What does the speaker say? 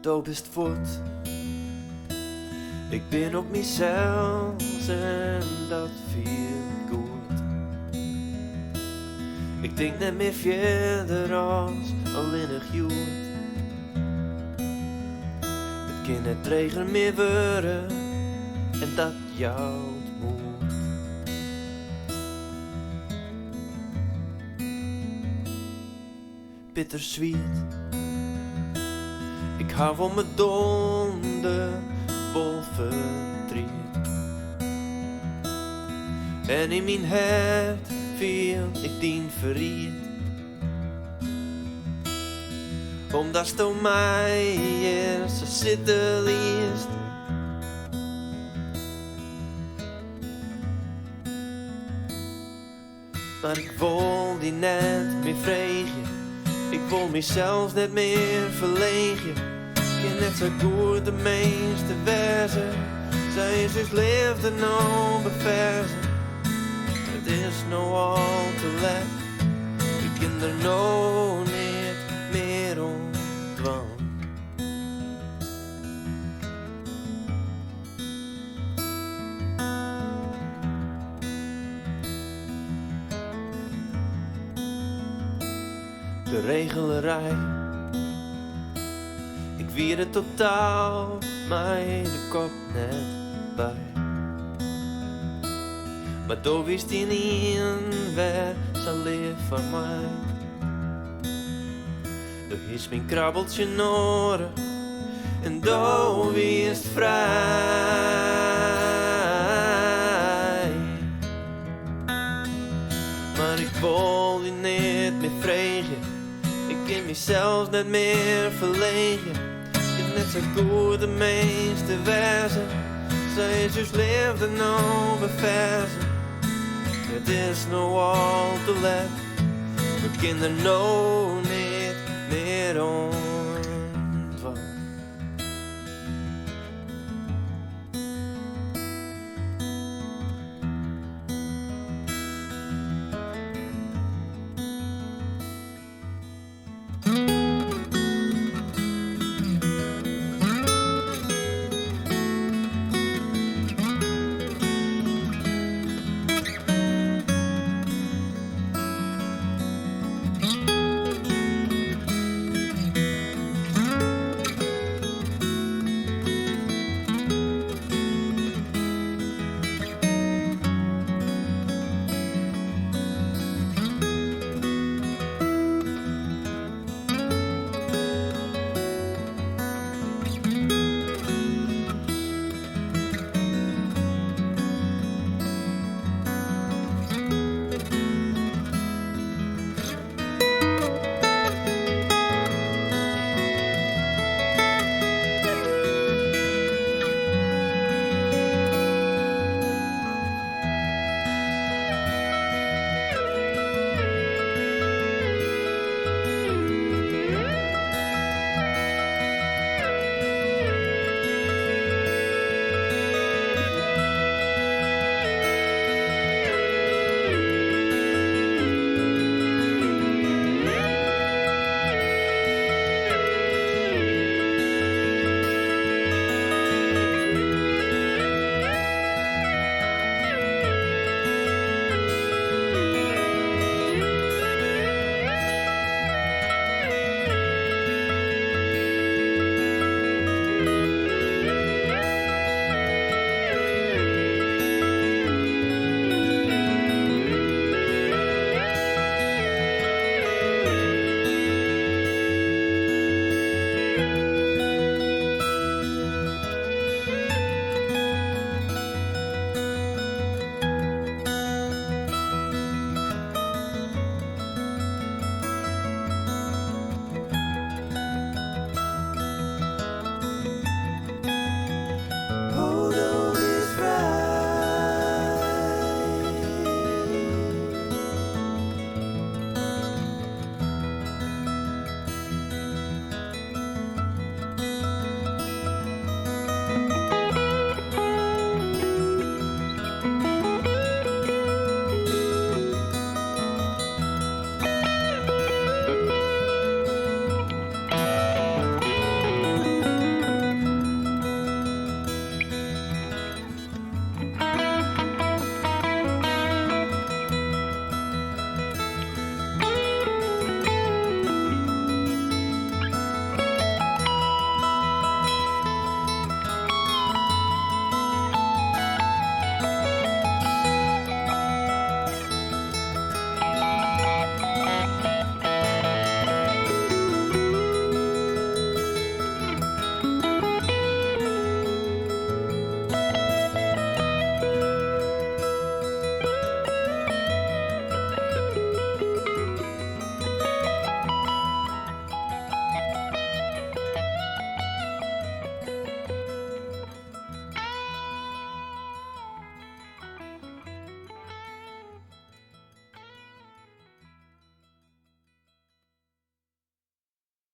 do bist fuort. Ik ben op mysels en dat fielt goed. Ik denk net meer fierder als allinnich hjoed. Het kan net dreger meer worden en dat jout moed. Bitterswiet. Ik hou van mijn donder, vol fertriet. En in mijn hert fiel ik dien ferried. Omdatsto mijzelf sitte liest. Maar ik wil die net meer freegje. Ik wil mezelf net meer verleegje. Ik ken net zo goed de minste wêze. Zij is dus liefde nou beverzen. Het is nou al te laat. Ik ken er nou niet meer om dwang. De regelerij. Ik wier het totaal, mij de kop net bij. Maar door wist hij niet waar zal leer van mij. Door is mijn krabbeltje noorden en door wist vrij. Maar ik wil die niet meer vreegje. Ik ken mezelf net meer verlegen. Ik heb net zo goed de meeste wêze. Zij is dus liefde nou beverzen. Het is nou al te laat. We kunnen nou niet meer om.